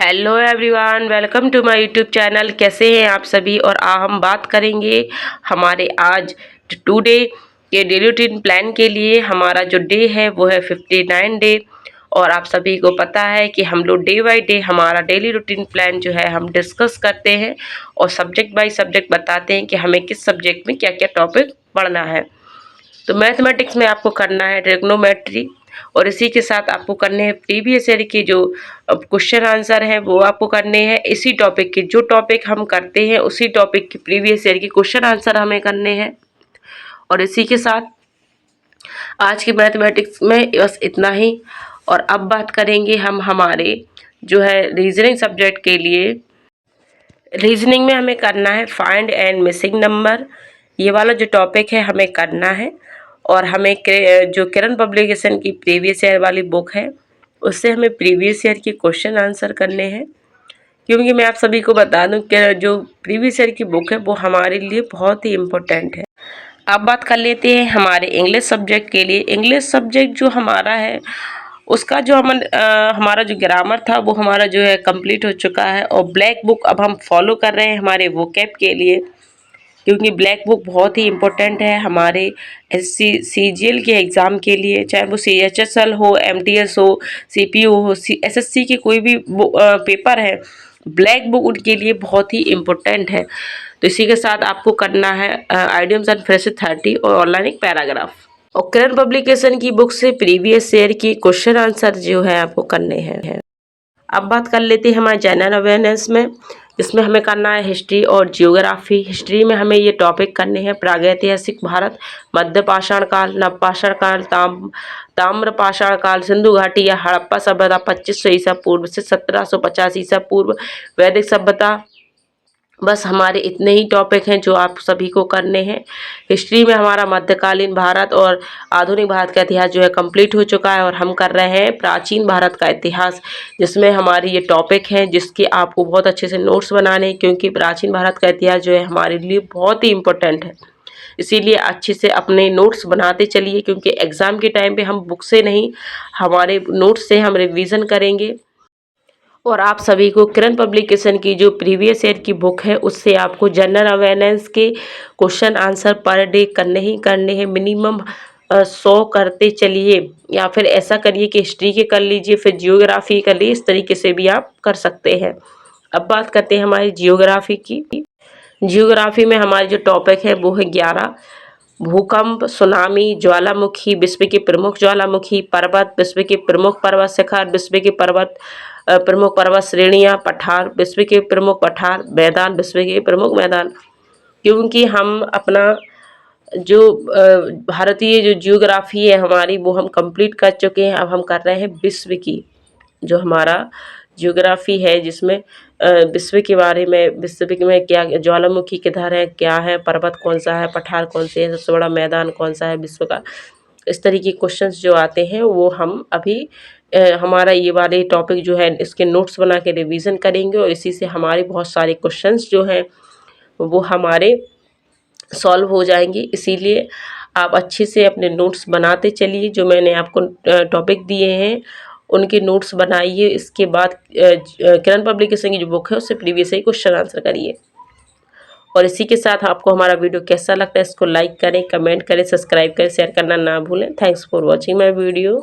Hello everyone, welcome to my YouTube channel. कैसे हैं आप सभी। और हम बात करेंगे हमारे आज टुडे के डेली रूटीन प्लान के लिए। हमारा जो डे है वो है 59 डे। और आप सभी को पता है कि हम लोग डे बाय डे हमारा डेली रूटीन प्लान जो है हम डिस्कस करते हैं और सब्जेक्ट बाय सब्जेक्ट बताते हैं कि हमें किस सब्जेक्ट में क्या क्या टॉपिक पढ़ना है। तो मैथमेटिक्स में आपको करना है ट्रिग्नोमेट्री, और इसी के साथ आपको करने हैं प्रीवियस ईयर के जो क्वेश्चन आंसर हैं वो आपको करने हैं। इसी टॉपिक के जो टॉपिक हम करते हैं उसी टॉपिक के प्रीवियस ईयर के क्वेश्चन आंसर हमें करने हैं। और इसी के साथ आज की मैथमेटिक्स में बस इतना ही। और अब बात करेंगे हम हमारे जो है रीजनिंग सब्जेक्ट के लिए। रीजनिंग में हमें करना है फाइंड एंड मिसिंग नंबर, ये वाला जो टॉपिक है हमें करना है। और हमें जो किरण पब्लिकेशन की प्रीवियस ईयर वाली बुक है उससे हमें प्रीवियस ईयर के क्वेश्चन आंसर करने हैं। क्योंकि मैं आप सभी को बता दूं कि जो प्रीवियस ईयर की बुक है वो हमारे लिए बहुत ही इम्पोर्टेंट है। अब बात कर लेते हैं हमारे इंग्लिश सब्जेक्ट के लिए। इंग्लिश सब्जेक्ट जो हमारा है उसका जो हमारा जो ग्रामर था वो हमारा जो है कंप्लीट हो चुका है। और ब्लैक बुक अब हम फॉलो कर रहे हैं हमारे वोकैब के लिए, क्योंकि ब्लैक बुक बहुत ही इम्पोर्टेंट है हमारे एससी सीजीएल के एग्ज़ाम के लिए। चाहे वो सीएचएसएल हो, एमटीएस हो, सीपीयू हो, एसएससी के कोई भी पेपर है, ब्लैक बुक उनके लिए बहुत ही इम्पोर्टेंट है। तो इसी के साथ आपको करना है आइडियम्स एंड फ्रेजेस 30 और ऑनलाइन एक पैराग्राफ। और किरण पब्लिकेशन की बुक से प्रीवियस ईयर की क्वेश्चन आंसर जो है आपको करने हैं। अब बात कर लेते हैं हमारे जनरल अवेयरनेस में, जिसमें हमें करना है हिस्ट्री और जियोग्राफी। हिस्ट्री में हमें ये टॉपिक करने हैं प्रागैतिहासिक भारत, मध्य पाषाण काल, नवपाषाण काल, ताम्र पाषाण काल, सिंधु घाटी या हड़प्पा सभ्यता 2500 ईसा पूर्व से 1750 ईसा पूर्व, वैदिक सभ्यता। बस हमारे इतने ही टॉपिक हैं जो आप सभी को करने हैं। हिस्ट्री में हमारा मध्यकालीन भारत और आधुनिक भारत का इतिहास जो है कंप्लीट हो चुका है, और हम कर रहे हैं प्राचीन भारत का इतिहास, जिसमें हमारी ये टॉपिक हैं जिसके आपको बहुत अच्छे से नोट्स बनाने हैं। क्योंकि प्राचीन भारत का इतिहास जो है हमारे लिए बहुत ही इम्पोर्टेंट है, इसीलिए अच्छे से अपने नोट्स बनाते चलिए। क्योंकि एग्ज़ाम के टाइम पे हम बुक से नहीं, हमारे नोट्स से हम रिवीजन करेंगे। और आप सभी को किरण पब्लिकेशन की जो प्रीवियस ईयर की बुक है उससे आपको जनरल अवेयरनेस के क्वेश्चन आंसर पर डे करने ही करने हैं। मिनिमम 100 करते चलिए, या फिर ऐसा करिए कि हिस्ट्री के कर लीजिए, फिर जियोग्राफी कर लीजिए। इस तरीके से भी आप कर सकते हैं। अब बात करते हैं हमारी जियोग्राफी की। जियोग्राफी में हमारी जो टॉपिक है वो है 11। भूकंप, सुनामी, ज्वालामुखी, विश्व के प्रमुख ज्वालामुखी, पर्वत, विश्व के प्रमुख पर्वत शिखर, विश्व के प्रमुख पर्वत श्रेणियाँ, पठार, विश्व के प्रमुख पठार, मैदान, विश्व के प्रमुख मैदान। क्योंकि हम अपना जो भारतीय जो जियोग्राफी है हमारी वो हम कंप्लीट कर चुके हैं। अब हम कर रहे हैं विश्व की जो हमारा जियोग्राफी है, जिसमें विश्व के बारे में, विश्व में क्या ज्वालामुखी किधर है, क्या है, पर्वत कौन सा है, पठार कौन से है, सबसे बड़ा मैदान कौन सा है विश्व का। इस तरीके के क्वेश्चंस जो आते हैं वो हम अभी हमारा ये वाले टॉपिक जो है इसके नोट्स बना के रिवीजन करेंगे। और इसी से हमारे बहुत सारे क्वेश्चंस जो हैं वो हमारे सॉल्व हो जाएंगे। इसीलिए आप अच्छे से अपने नोट्स बनाते चलिए। जो मैंने आपको टॉपिक दिए हैं उनके नोट्स बनाइए। इसके बाद किरण पब्लिकेशन की जो बुक है उससे प्रीवियस ही क्वेश्चन आंसर करिए। और इसी के साथ आपको हमारा वीडियो कैसा लगता है इसको लाइक करें, कमेंट करें, सब्सक्राइब करें, शेयर करना ना भूलें। Thanks for watching my video.